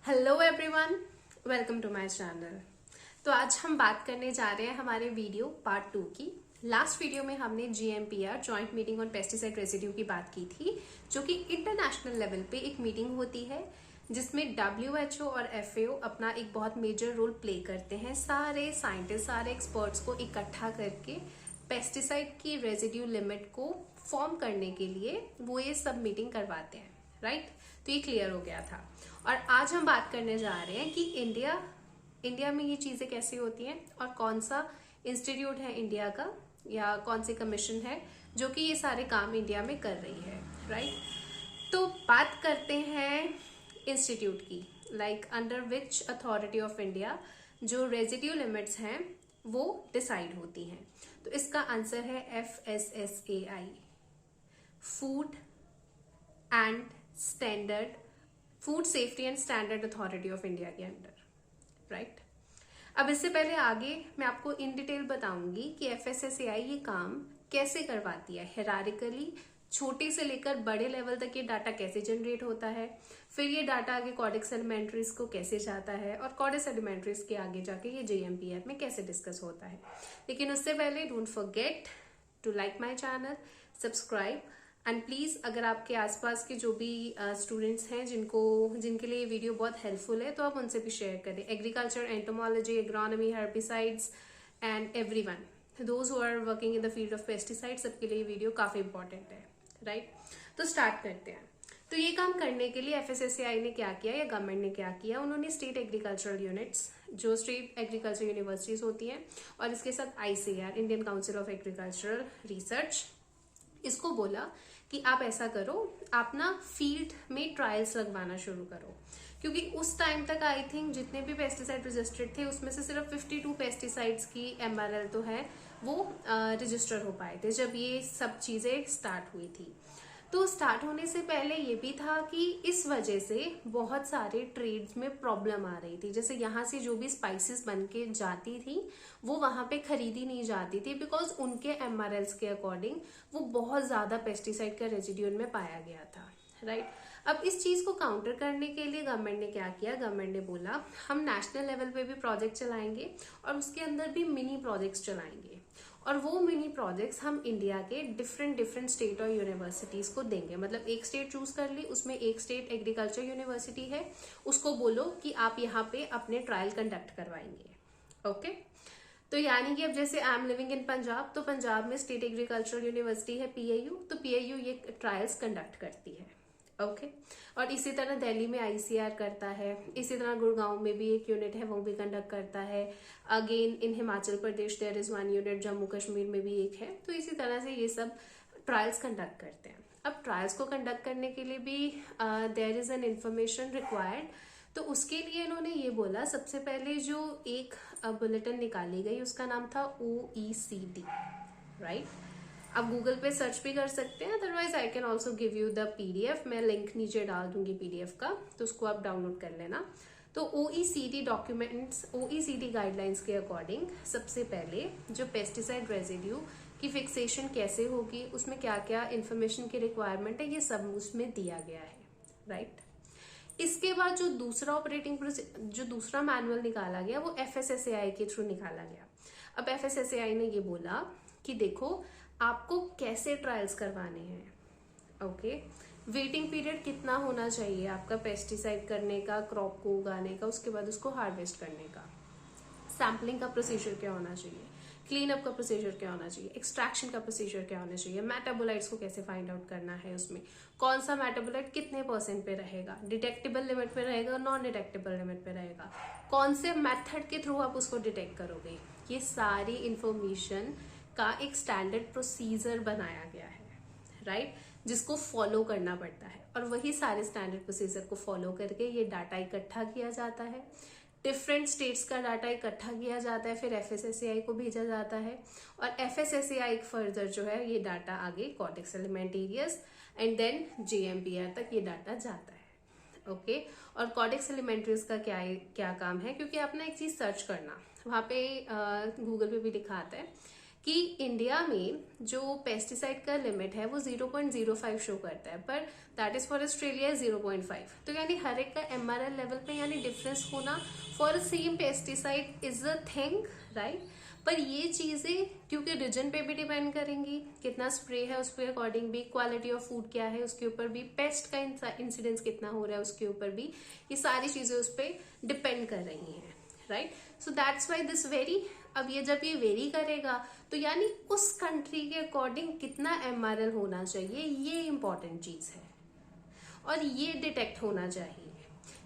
Hello everyone, welcome to my channel. तो आज हम बात करने जा रहे हैं हमारे वीडियो पार्ट 2 की। लास्ट वीडियो में हमने GMPR joint meeting on pesticide residue की बात की थी, जो कि इंटरनेशनल लेवल पे एक मीटिंग होती है जिसमें WHO और FAO अपना एक बहुत मेजर रोल प्ले करते हैं। सारे साइंटिस्ट, सारे एक्सपर्ट्स को इकट्ठा करके पेस्टिसाइड की रेजिड्यू लिमिट को फॉर्म करने के लिए वो ये सब मीटिंग करवाते हैं, राइट। तो ये क्लियर हो गया था। और आज हम बात करने जा रहे हैं कि इंडिया में ये चीजें कैसे होती हैं और कौन सा इंस्टीट्यूट है इंडिया का या कौन सी कमीशन है जो कि ये सारे काम इंडिया में कर रही है, राइट। तो बात करते हैं इंस्टीट्यूट की, like under which authority of India जो रेजिड्यू लिमिट्स हैं वो डिसाइड होती हैं। तो इसका आंसर है FSSAI, food and standard food safety and standard authority of India के अंडर, राइट। अब इससे पहले आगे मैं आपको इन डिटेल बताऊंगी कि FSSAI ये काम कैसे करवाती है। हिरारिकली छोटे से लेकर बड़े लेवल तक ये डाटा कैसे जनरेट होता है, फिर ये डाटा आगे कॉडेक्स एलिमेंट्रीज को कैसे जाता है और कॉडेक्स एलिमेंट्रीज के आगे जाके ये GMPR में कैसे डिस्कस होता है। लेकिन उससे पहले don't forget to like my channel, subscribe and please अगर आपके आसपास के जो भी स्टूडेंट्स हैं जिनके लिए ये वीडियो बहुत हेल्पफुल है तो आप उनसे भी शेयर करें। Agriculture, entomology, agronomy, herbicides and everyone those who are working in the field of pesticide, सबके लिए ये वीडियो काफी इंपॉर्टेंट है, राइट। तो स्टार्ट करते हैं। तो ये काम करने के लिए FSSAI ने क्या किया या गवर्नमेंट ने क्या किया, उन्होंने स्टेट एग्रीकल्चरल यूनिट्स जो स्टेट एग्रीकल्चर यूनिवर्सिटीज होती हैं और इसके साथ ICAR, Indian council of agricultural research, इसको बोला कि आप ऐसा करो, आप ना फील्ड में ट्रायल्स लगवाना शुरू करो। क्योंकि उस टाइम तक आई थिंक जितने भी पेस्टिसाइड रजिस्टर्ड थे उसमें से सिर्फ 52 पेस्टिसाइड्स की MRL तो है वो रजिस्टर हो पाए थे जब ये सब चीजें स्टार्ट हुई थी। तो स्टार्ट होने से पहले ये भी था कि इस वजह से बहुत सारे ट्रेड्स में प्रॉब्लम आ रही थी। जैसे यहाँ से जो भी स्पाइसेस बन के जाती थी वो वहां पे खरीदी नहीं जाती थी बिकॉज उनके MRLs के अकॉर्डिंग वो बहुत ज्यादा पेस्टिसाइड का रेजिड्यू में पाया गया था, राइट। अब इस चीज को काउंटर करने के लिए गवर्नमेंट ने क्या किया, गवर्नमेंट ने बोला हम नेशनल लेवल पे भी प्रोजेक्ट चलाएंगे और उसके अंदर भी मिनी प्रोजेक्ट्स चलाएंगे और वो मिनी प्रोजेक्ट्स हम इंडिया के डिफरेंट स्टेट और यूनिवर्सिटीज को देंगे। मतलब एक स्टेट चूज कर ली, उसमें एक स्टेट एग्रीकल्चर यूनिवर्सिटी है, उसको बोलो कि आप यहाँ पे अपने ट्रायल कंडक्ट करवाएंगे, ओके। तो यानी कि अब जैसे I am living in Punjab, तो पंजाब में स्टेट एग्रीकल्चरल यूनिवर्सिटी है PIU, तो PIU ये ट्रायल्स कंडक्ट करती है, ओके। और इसी तरह दिल्ली में ICAR करता है, इसी तरह गुड़गांव में भी एक यूनिट है वो भी कंडक्ट करता है। Again in Himachal Pradesh there is one unit, Jammu Kashmir में भी एक है। तो इसी तरह से ये सब ट्रायल्स कंडक्ट करते हैं। अब ट्रायल्स को कंडक्ट करने के लिए भी there is an information required. तो उसके लिए इन्होंने ये बोला, सबसे पहले जो एक बुलेटिन निकाली गई उसका नाम था OECD, राइट। आप गूगल पे सर्च भी कर सकते हैं, otherwise I can also give you the PDF, मैं लिंक नीचे डाल दूंगी PDF का, तो उसको आप डाउनलोड कर लेना। तो OECD डॉक्यूमेंट्स, OECD गाइडलाइंस के अकॉर्डिंग सबसे पहले जो पेस्टिसाइड रेजिड्यू की फिक्सेशन कैसे होगी, उसमें क्या क्या इन्फॉर्मेशन की रिक्वायरमेंट है, ये सब उसमें दिया गया है, राइट। इसके बाद जो दूसरा मैनुअल निकाला गया वो FSSAI के थ्रू निकाला गया। अब FSSAI ने ये बोला कि देखो आपको कैसे ट्रायल्स करवाने हैं, ओके। वेटिंग पीरियड कितना होना चाहिए आपका पेस्टिसाइड करने का, क्रॉप को उगाने का, उसके बाद उसको हार्वेस्ट करने का, सैम्पलिंग का प्रोसीजर क्या होना चाहिए, क्लीन अप का प्रोसीजर क्या होना चाहिए, एक्सट्रैक्शन का प्रोसीजर क्या होना चाहिए, मेटाबोलाइट्स को कैसे फाइंड आउट करना है, उसमें कौन सा मेटाबोलाइट कितने % पे रहेगा, डिटेक्टेबल लिमिट पे रहेगा, नॉन डिटेक्टेबल लिमिट पे रहेगा, कौन से मेथड के थ्रू आप उसको डिटेक्ट करोगे, ये सारी इंफॉर्मेशन का एक स्टैंडर्ड प्रोसीजर बनाया गया है, राइट, जिसको फॉलो करना पड़ता है। और वही सारे स्टैंडर्ड प्रोसीजर को फॉलो करके ये डाटा इकट्ठा किया जाता है, डिफरेंट स्टेट्स का डाटा इकट्ठा किया जाता है, फिर FSSAI को भेजा जाता है और FSSAI फर्दर जो है ये डाटा आगे Codex Alimentarius and then GMPR तक ये डाटा जाता है, ओके। और कॉडेक्स एलिमेंट्रीज का क्या काम है, क्योंकि आप ना एक चीज सर्च करना, वहां पे गूगल पे भी लिखा आता है कि इंडिया में जो पेस्टिसाइड का लिमिट है वो 0.05 शो करता है, पर दैट इज फॉर ऑस्ट्रेलिया 0.5। तो यानी हर एक का MRL लेवल पे यानी डिफरेंस होना for same pesticide is a thing, right. पर ये चीजें क्योंकि रीजन पे भी डिपेंड करेंगी, कितना स्प्रे है उसके अकॉर्डिंग भी, क्वालिटी ऑफ फूड क्या है उसके ऊपर भी, पेस्ट का इंसिडेंस कितना हो रहा है उसके ऊपर भी, ये सारी चीजें उस पर डिपेंड कर रही हैं, right. So that's why this very. अब ये जब ये वेरी करेगा तो यानी उस कंट्री के अकॉर्डिंग कितना MRL होना चाहिए, ये इंपॉर्टेंट चीज है और ये डिटेक्ट होना चाहिए।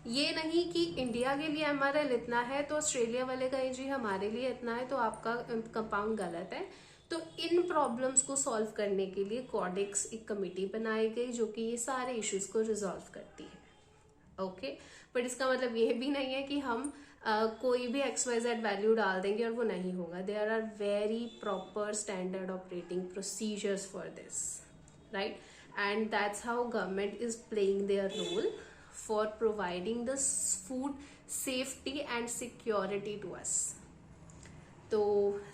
ये नहीं कि इंडिया के लिए MRL इतना है तो ऑस्ट्रेलिया वाले का जी हमारे लिए इतना है तो आपका कंपाउंड गलत है। तो इन प्रॉब्लम्स को सॉल्व करने के लिए कॉडेक्स एक कमेटी बनाई गई जो कि ये सारे इश्यूज को रिजॉल्व करती है, ओके। बट इसका मतलब ये भी नहीं है कि हम कोई भी XYZ वैल्यू डाल देंगे और वो नहीं होगा। There are very proper standard operating procedures for this, right. And that's how government is playing their role for providing the food safety and security to us. तो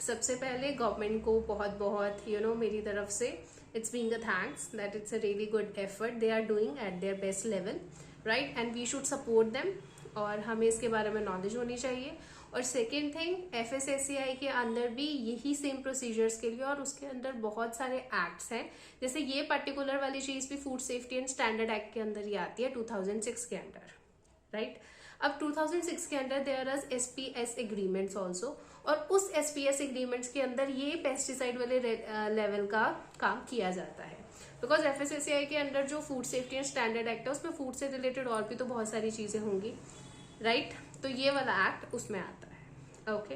सबसे पहले गवर्नमेंट को बहुत बहुत मेरी तरफ से it's being a thanks that it's a really good effort they are doing at their best level, right. And we should support them और हमें इसके बारे में नॉलेज होनी चाहिए। और सेकेंड थिंग, FSSAI के अंदर भी यही सेम प्रोसीजर्स के लिए और उसके अंदर बहुत सारे एक्ट्स हैं, जैसे ये पर्टिकुलर वाली चीज भी food safety and standard act के अंदर ही आती है 2006 के अंदर, राइट। अब 2006 के अंदर there are SPS agreements also, और उस SPS एग्रीमेंट्स के अंदर ये पेस्टिसाइड वाले लेवल का काम किया जाता है। बिकॉज FSSAI के अंडर जो food safety and standard act है उसमें फूड से रिलेटेड और भी तो बहुत सारी चीजें होंगी, राइट। तो ये वाला एक्ट उसमें आता है, ओके।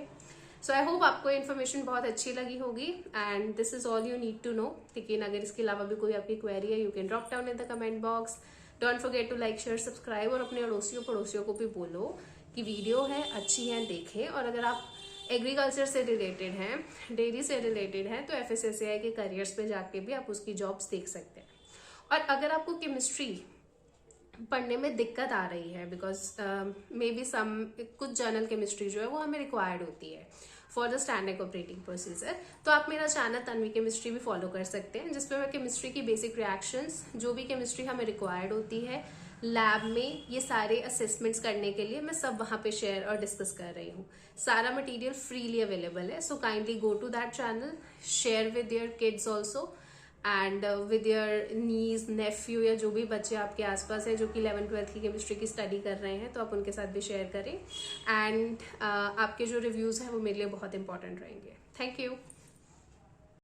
सो आई होप आपको इन्फॉर्मेशन बहुत अच्छी लगी होगी and this is all you need to know. लेकिन अगर इसके अलावा भी कोई आपकी क्वेरी है, you can drop down in the comment box. Don't forget to like, share, subscribe और अपने अड़ोसियों पड़ोसियों को भी बोलो कि वीडियो है अच्छी है देखें। और अगर आप एग्रीकल्चर से रिलेटेड हैं, डेयरी से रिलेटेड हैं, तो FSSAI के करियर्स पे जाके भी आप उसकी जॉब्स देख सकते हैं। और अगर आपको केमिस्ट्री पढ़ने में दिक्कत आ रही है बिकॉज मे बी कुछ जर्नल केमिस्ट्री जो है वो हमें रिक्वायर्ड होती है for the standard operating procedure, तो आप मेरा चैनल तन्वी केमिस्ट्री भी फॉलो कर सकते हैं, जिसपे मैं केमिस्ट्री की बेसिक रिएक्शंस, जो भी केमिस्ट्री हमें रिक्वायर्ड होती है लैब में, ये सारे असेसमेंट्स करने के लिए मैं सब वहां पे शेयर और डिस्कस कर रही हूँ। सारा मटेरियल फ्रीली अवेलेबल है, so kindly go to that channel, share with your kids also and with your nieces, nephew या जो भी बच्चे आपके आसपास है जो कि 11th-12th की केमिस्ट्री की स्टडी कर रहे हैं, तो आप उनके साथ भी शेयर करें। एंड आपके जो रिव्यूज हैं वो मेरे लिए बहुत इंपॉर्टेंट रहेंगे। Thank you.